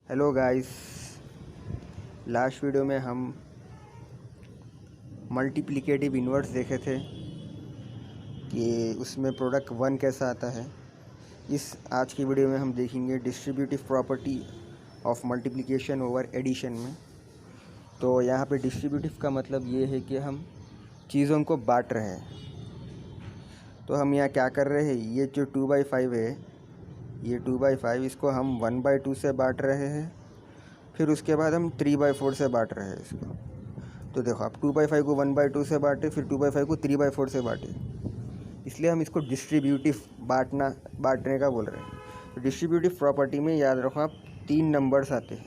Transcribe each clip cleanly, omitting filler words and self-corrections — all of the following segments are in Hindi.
Hello guys. लास्ट वीडियो में हम मल्टीप्लिकेटिव इन्वर्स देखे थे कि उसमें प्रोडक्ट वन कैसा आता है। आज की वीडियो में हम देखेंगे distributive property of multiplication over addition में। तो यहाँ पे डिस्ट्रीब्यूटिव का मतलब ये है कि हम चीज़ों को बांट रहे हैं। तो हम यहाँ क्या कर रहे हैं, ये जो 2/5 है, ये 2/5 इसको हम 1/2 से बांट रहे हैं। फिर उसके बाद हम 3/4 से बांट रहे हैं इसको। तो देखो, आप 2/5 को 1/2 से बांटे, फिर 2/5 को 3/4 से बांटे, इसलिए हम इसको डिस्ट्रीब्यूटिव बांटने का बोल रहे हैं। तो डिस्ट्रीब्यूटिव प्रॉपर्टी में याद रखो आप 3 नंबर्स आते हैं,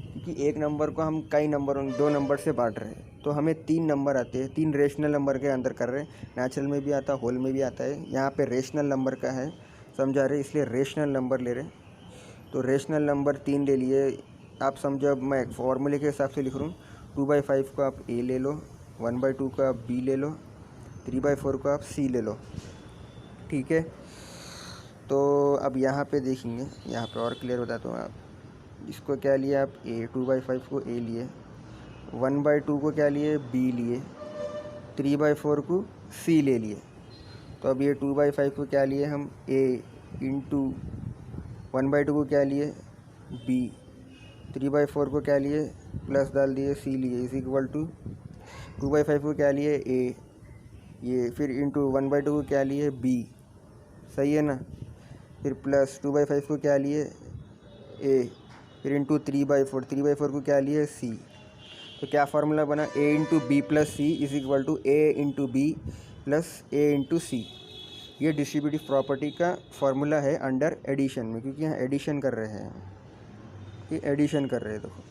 क्योंकि एक नंबर को हम कई नंबरों 2 नंबर से बांट रहे हैं। तो हमें 3 नंबर आते हैं, 3 रेशनल नंबर के अंदर कर रहे हैं। नेचुरल में भी आता है, होल में भी आता है। यहाँ पे रेशनल नंबर का है, समझा रहे, इसलिए रेशनल नंबर ले रहे हैं। तो रेशनल नंबर 3 ले लिए। आप समझो, अब मैं फॉर्मूले के हिसाब से लिख रहा हूँ। 2/5 को आप ए ले लो, 1/2 को आप बी ले लो, 3/4 को आप सी ले लो। ठीक है। तो अब यहाँ पे देखेंगे, यहाँ पे और क्लियर बताता हूँ। आप इसको क्या लिए, आप ए 2/5 को ए लिए, 1/2 को क्या लिए, बी लिए, 3/4 को सी ले लिए। तो अब ये 2/5 को क्या लिए हम, ए इंटू 1/2 को क्या लिए, बी, 3/4 को क्या लिए, प्लस डाल दिए, सी लिए, इज इक्वल टू 2/5 को क्या लिए, ए, ये फिर इंटू 1/2 को क्या लिए, बी, सही है ना। फिर प्लस 2/5 को क्या लिए, ए, फिर इंटू 3/4 को क्या लिए, सी। तो क्या फार्मूला बना, a into b plus c is equal to a into b plus a into c. ये डिस्ट्रीब्यूटिव प्रॉपर्टी का फार्मूला है अंडर एडिशन में, क्योंकि यहाँ एडिशन कर रहे हैं। ये एडिशन कर रहे हैं, देखो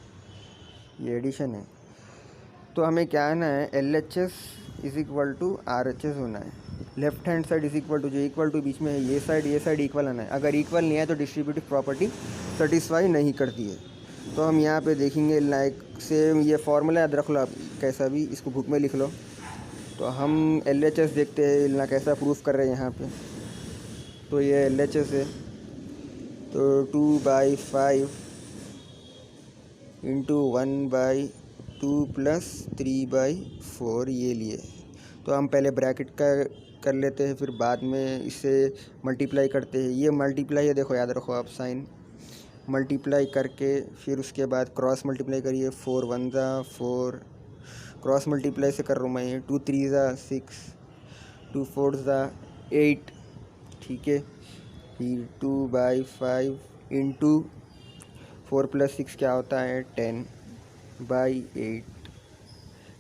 ये एडिशन है। तो हमें क्या आना है, LHS is equal to RHS होना है। Left hand side is equal to, जो इक्वल टू बीच में है, ये साइड इक्वल आना है। अगर इक्वल नहीं है तो डिस्ट्रीब्यूटिव प्रॉपर्टी सेटिस्फाई नहीं करती है। तो हम यहाँ पे देखेंगे, लाइक सेम ये फार्मूला याद रख लो आप, कैसा भी इसको बुक में लिख लो। तो हम LHS देखते हैं ना, कैसा प्रूफ कर रहे हैं यहाँ पे। तो ये LHS है, तो 2/5 इंटू 1/2 प्लस 3/4 ये लिए। तो हम पहले ब्रैकेट का कर लेते हैं, फिर बाद में इसे मल्टीप्लाई करते हैं। ये मल्टीप्लाई है, देखो याद रखो आप, साइन मल्टीप्लाई करके फिर उसके बाद क्रॉस मल्टीप्लाई करिए। 4 1 ज़ा 4, क्रॉस मल्टीप्लाई से कर रहा हूँ मैं। 2 3 ज़ा 6, 2 4 ज़ा 8, ठीक है। फिर 2/5 इंटू 4 + 6 क्या होता है, 10/8।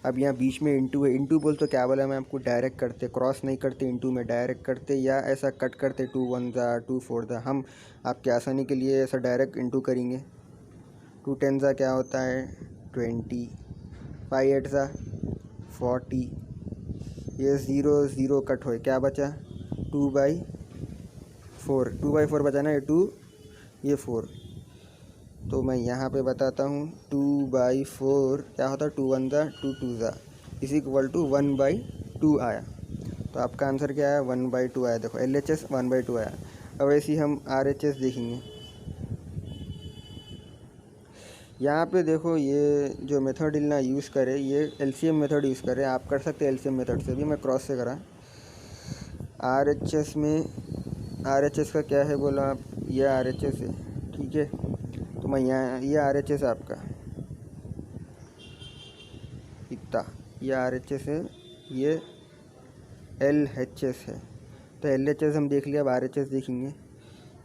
अब यहाँ बीच में इंटू है, इंटू बोल तो क्या बोला मैं आपको, डायरेक्ट करते, क्रॉस नहीं करते, इंटू में डायरेक्ट करते, या ऐसा कट करते, 2 1 ज़ा 2 4 ज़ा। हम आपके आसानी के लिए ऐसा डायरेक्ट इंटू करेंगे। 2 10 ज़ा क्या होता है, 20, 5 8 ज़ा 40, ये 0 0 कट हो, क्या बचा, 2/4, 2/4 बचा ना, ये 2 ये 4। तो मैं यहाँ पे बताता हूँ, 2/4 क्या होता है, 2 1 ज़ा 2 2 ज़ा इज इक्वल टू 1/2 आया। तो आपका आंसर क्या है, 1/2 आया। देखो LHS 1/2 आया। अब ऐसे ही हम RHS देखेंगे। यहाँ पे देखो, ये जो मेथड ना यूज़ करे, ये LCM मेथड यूज़ करे। आप कर सकते हैं LCM मेथड से भी, मैं क्रॉस से करा। RHS में, RHS का क्या है बोला आप, ये RHS है, ठीक है। तो मैं यहाँ, ये RHS आपका इतना, ये RHS है, ये LHS है। तो LHS हम देख लिया, अब RHS देखेंगे।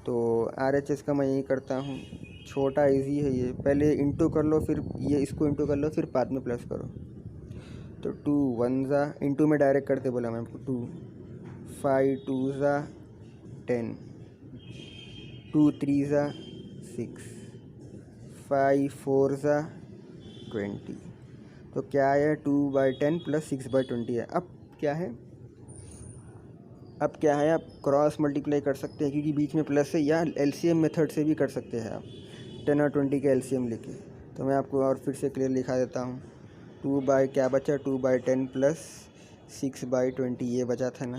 तो RHS का मैं यही करता हूँ, छोटा इजी है ये। पहले इंटू कर लो, फिर ये इसको इंटू कर लो, फिर बाद में प्लस करो। तो 2 1 ज़ा, इंटू में डायरेक्ट करते बोला मैं आपको, 2 5 2 ज़ा 10, 2 3 ज़ा 6, 5 4 ज़ा 20। तो क्या है, 2/10 प्लस 6/20 है। अब क्या है, आप क्रॉस मल्टीप्लाई कर सकते हैं, क्योंकि बीच में प्लस है, या LCM मेथड से भी कर सकते हैं आप, 10 और 20 के LCM लेके। तो मैं आपको और फिर से क्लियर लिखा देता हूँ। 2/क्या बचा, 2/10 प्लस 6/20 ये बचा था ना।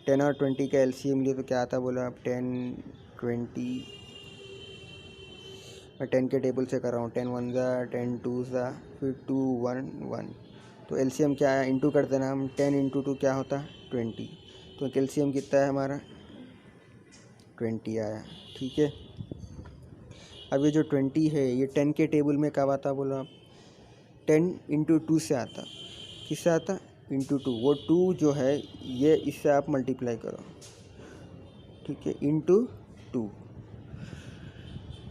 10 और 20 का LCM लिए तो क्या आता बोला आप, 10 20 मैं 10 के टेबल से कर रहा हूँ। 10 1 ज़ा, 10 2 ज़ा, फिर 2 1 1। तो एलसीएम क्या है, इंटू कर देना हम। 10 इंटू 2 क्या होता है 20। तो एलसीएम कितना है हमारा 20 आया। ठीक है, अब ये जो 20 है ये 10 के टेबल में कब आता बोलो आप, 10 इंटू 2 से आता। किससे आता, इंटू 2। वो 2 जो है ये इससे आप मल्टीप्लाई करो, ठीक है, इंटू 2।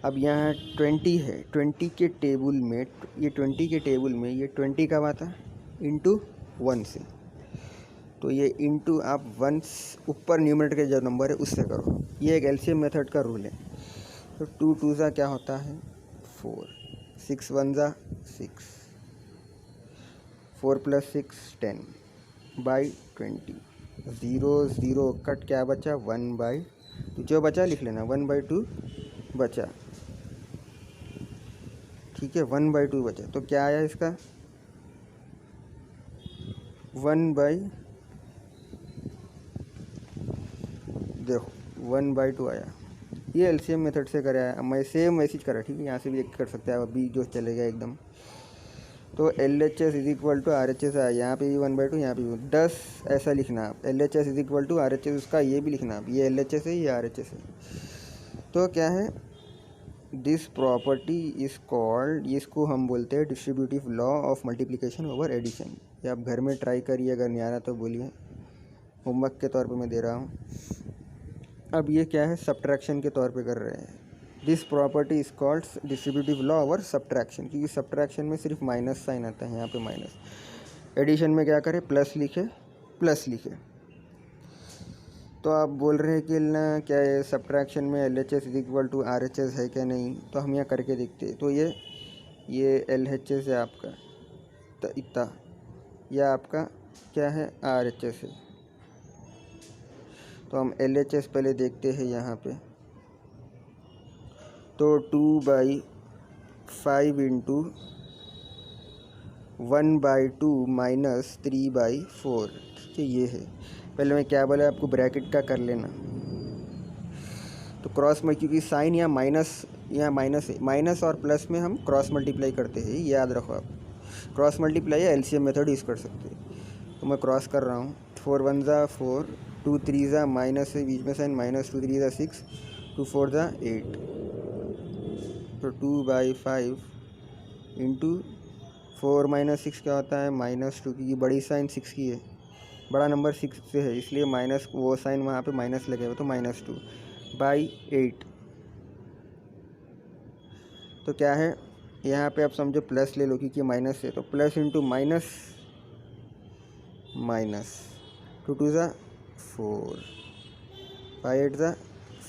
अब यहाँ 20 है, 20 के टेबल में, ये 20 के टेबल में ये 20 कब आता, इंटू 1 से। तो ये इंटू आप 1 ऊपर न्यूमरेटर के जो नंबर है उससे करो। ये एक एलसीएम मेथड का रूल है। तो 2 2 ज़ा क्या होता है 4, 6 1 ज़ा 6, 4 + 6 10 बाई 20। 0 0 कट क्या बचा 1/2। जो बचा लिख लेना 1/2 बचा, ठीक है, 1/2 बचा। तो क्या आया इसका 1/2 आया। ये एलसीएम मेथड से करा है, मैं सेम मैसेज करा, ठीक है, यहाँ से भी कर सकते हैं। अभी जो चलेगा एकदम। तो LHS = RHS आया, यहाँ पे भी 1/2, यहाँ पे भी 10 ऐसा लिखना आप। LHS = RHS, उसका ये भी लिखना आप, ये LHS है ये RHS है। तो क्या है, दिस प्रॉपर्टी इज़ कॉल्ड, इसको हम बोलते हैं distributive law of multiplication over addition. ये आप घर में ट्राई करिए, अगर नहीं आ रहा तो बोलिए, होमवर्क के तौर पे मैं दे रहा हूँ। अब ये क्या है, सब्ट्रैक्शन के तौर पे कर रहे हैं। This property is called distributive law over subtraction, क्योंकि सब्ट्रैक्शन में सिर्फ माइनस साइन आता है, यहाँ पे माइनस। एडिशन में क्या करें, प्लस लिखे, प्लस लिखे। तो आप बोल रहे हैं कि ना क्या है सब्ट्रैक्शन में LHS = RHS है क्या, नहीं, तो हम यहाँ करके देखते हैं। तो ये LHS है आपका, तो इतना, यह आपका क्या है RHS है। तो हम LHS पहले देखते हैं यहाँ पे। तो 2/5 इंटू 1/2 माइनस 3/4, ठीक है, ये है। पहले मैं क्या बोला आपको, ब्रैकेट का कर लेना। तो क्रॉस में, क्योंकि साइन यहाँ माइनस है, माइनस और प्लस में हम क्रॉस मल्टीप्लाई करते हैं, ये याद रखो आप। क्रॉस मल्टीप्लाई या LCM मेथड यूज़ कर सकते हैं। तो मैं क्रॉस कर रहा हूँ। 4 1 ज़ा 4, 2 3 ज़ा माइनस है, बीच में साइन माइनस, 2 3 ज़ा 6, 2 4 ज़ा 8। तो 2/5 इंटू 4 - 6 क्या होता है -2, क्योंकि बड़ी साइन 6 की है, बड़ा नंबर 6 से है, इसलिए माइनस वो साइन वहाँ पे माइनस लगेगा, तो -2/8। तो क्या है यहाँ पे आप समझो प्लस ले लो, क्योंकि माइनस है, तो प्लस इंटू माइनस, माइनस 2 2 ज़ा 4, 5 8 ज़ा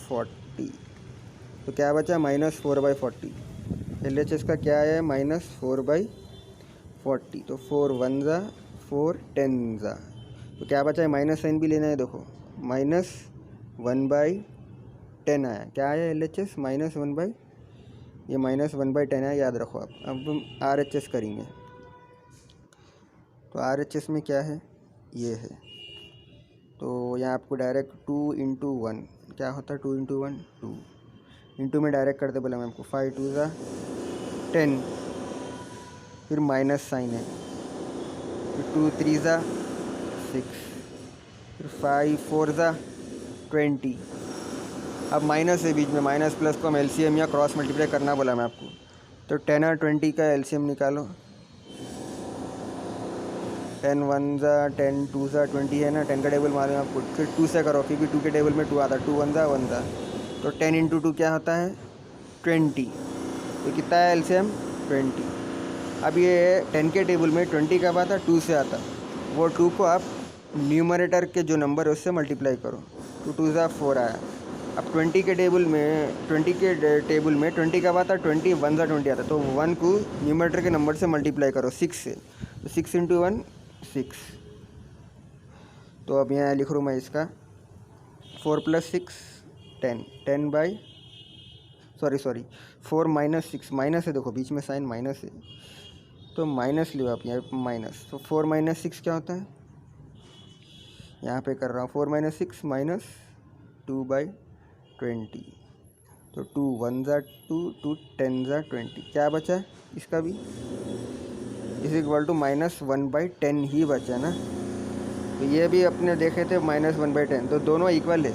40। तो क्या बचा -4/40। LHS का क्या है -4/40। तो 4 1 ज़ा 4 10 ज़ा, तो क्या बचा है, माइनस साइन भी लेना है, देखो -1/10 आया। क्या आया LHS -1/, ये -1/10 आया, याद रखो आप। अब हम RHS करेंगे। तो RHS में क्या है, ये है। तो यहाँ आपको डायरेक्ट 2 इंटू 1 क्या होता है, 2 इंटू 1 2, इंटू में डायरेक्ट करते बोला मैं आपको। 5 2 ज़ा 10, फिर माइनस साइन है, फिर 2 3 ज़ा 6, फिर 5 4 ज़ा 20। अब माइनस है बीच में, माइनस प्लस को हम LCM या क्रॉस मल्टीप्लाई करना बोला मैं आपको। तो 10 और 20 का LCM निकालो। 10 1 ज़ा 10, 2 ज़ा 20 है ना, 10 का टेबल मारो आपको, फिर 2 से करो, क्योंकि 2 के टेबल में 2 आता है। 2 1 ज़ा 1 ज़ा, तो 10 इंटू 2 क्या होता है 20। तो कितना है LCM 20। अब ये 10 के टेबल में 20 कब आता, 2 से आता। वो 2 को आप न्यूमरेटर के जो नंबर है उससे मल्टीप्लाई करो। 2 2 ज़ा 4 आया। अब 20 के टेबल में 20 कब आता, 20 1 ज़ा 20 आता। तो 1 को न्यूमरेटर के नंबर से मल्टीप्लाई करो 6 से, तो 6 इंटू 1 6। तो अब यहाँ लिख रहा हूँ मैं इसका 4 + 6 10, 4 - 6 माइनस है, देखो बीच में साइन माइनस है, तो माइनस लो आप यहाँ माइनस। तो 4 - 6 क्या होता है, यहाँ पे कर रहा हूँ 4 - 6 -2/20। तो 2 1 ज़ा 2, 2 10 ज़ा 20, क्या बचा इसका भी इज इक्वल टू -1/10 ही बचा ना। तो ये भी अपने देखे थे -1/10, तो दोनों इक्वल है।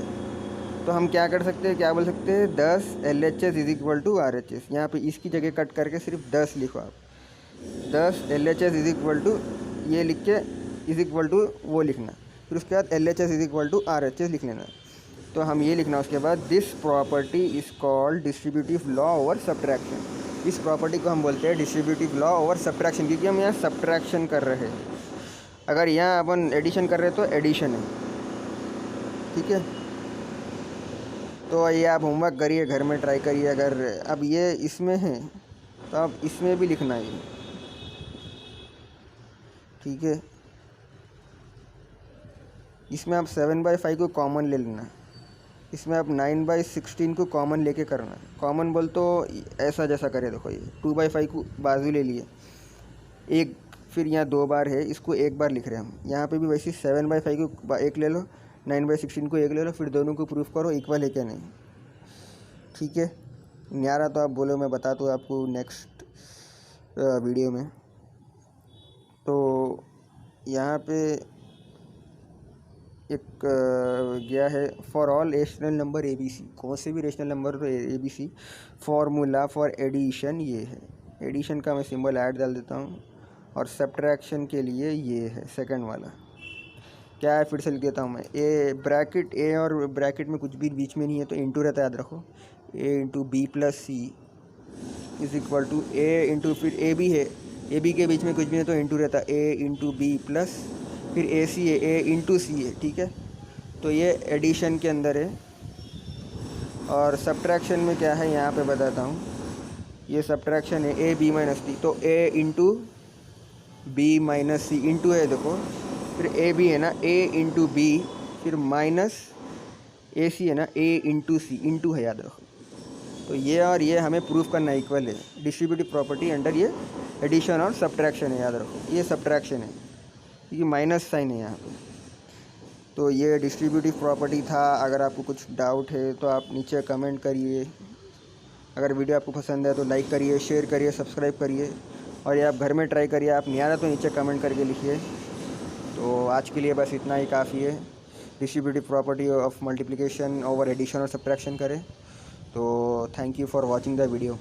तो हम क्या कर सकते हैं, क्या बोल सकते हैं, 10 LHS is equal to RHS। यहाँ पे इसकी जगह कट करके सिर्फ 10 लिखो आप। 10 LHS इज इक्वल टू ये लिख के इज इक्वल टू वो लिखना, फिर उसके बाद LHS is equal to RHS लिख लेना। तो हम ये लिखना उसके बाद this property is called distributive law over subtraction. इस प्रॉपर्टी को हम बोलते हैं डिस्ट्रीब्यूटिव लॉ ओवर सब्ट्रैक्शन, क्योंकि हम यहाँ सब्ट्रैक्शन कर रहे हैं। अगर यहाँ अपन एडिशन कर रहे हैं तो एडिशन है, ठीक है। तो ये आप होमवर्क करिए, घर में ट्राई करिए। अगर अब ये इसमें है तो आप इसमें भी लिखना है, ठीक है। इसमें आप 7/5 को कॉमन ले लेना, इसमें आप 9/16 को कॉमन लेके करना। कॉमन बोल तो ऐसा जैसा करे, देखो ये 2/5 को बाजू ले लिए एक, फिर यहाँ 2 बार है, इसको एक बार लिख रहे हैं हम। यहाँ पे भी वैसे 7/5 को एक ले लो, 9/16 को एक ले लो, फिर दोनों को प्रूफ करो इक्वल है क्या नहीं, ठीक है। नहीं आ रहा तो आप बोलो, मैं बता दूँ आपको नेक्स्ट वीडियो में। तो यहाँ पे एक गया है for all rational number ABC, कौन से भी रेशनल नंबर तो ABC। फॉर्मूला फॉर एडिशन ये है, एडिशन का मैं सिंबल ऐड डाल देता हूँ, और सब्ट्रैक्शन के लिए ये है सेकंड वाला, क्या है फिर से लिख देता हूँ मैं। ए ब्रैकेट ए और ब्रैकेट में कुछ भी बीच में नहीं है तो इंटू रहता है, याद रखो। A into B plus C is equal to A into, फिर A भी है, AB के बीच में कुछ भी नहीं तो इंटू रहता है, A इंटू B प्लस फिर AC है, A इंटू C है, ठीक है। तो ये एडिशन के अंदर है। और सब्ट्रैक्शन में क्या है यहाँ पे बताता हूँ, ये सब्ट्रैक्शन है A B माइनस C, तो A into B minus C into है, देखो फिर A भी है ना, A इंटू B, फिर माइनस AC है ना, A इंटू C इंटू है, याद रखो। तो ये और ये हमें प्रूफ करना इक्वल है, डिस्ट्रीब्यूटिव प्रॉपर्टी अंडर ये एडिशन और सब्ट्रैक्शन है, याद रखो ये सब्ट्रैक्शन है क्योंकि माइनस साइन है यहाँ पे। तो ये डिस्ट्रीब्यूटिव प्रॉपर्टी था। अगर आपको कुछ डाउट है तो आप नीचे कमेंट करिए। अगर वीडियो आपको पसंद है तो लाइक करिए, शेयर करिए, सब्सक्राइब करिए, और ये आप घर में ट्राई करिए। आप नहीं आ रहा तो नीचे कमेंट करके लिखिए। तो आज के लिए बस इतना ही काफ़ी है। Distributive property of multiplication over addition और सब्ट्रैक्शन करें। तो thank you for watching the video.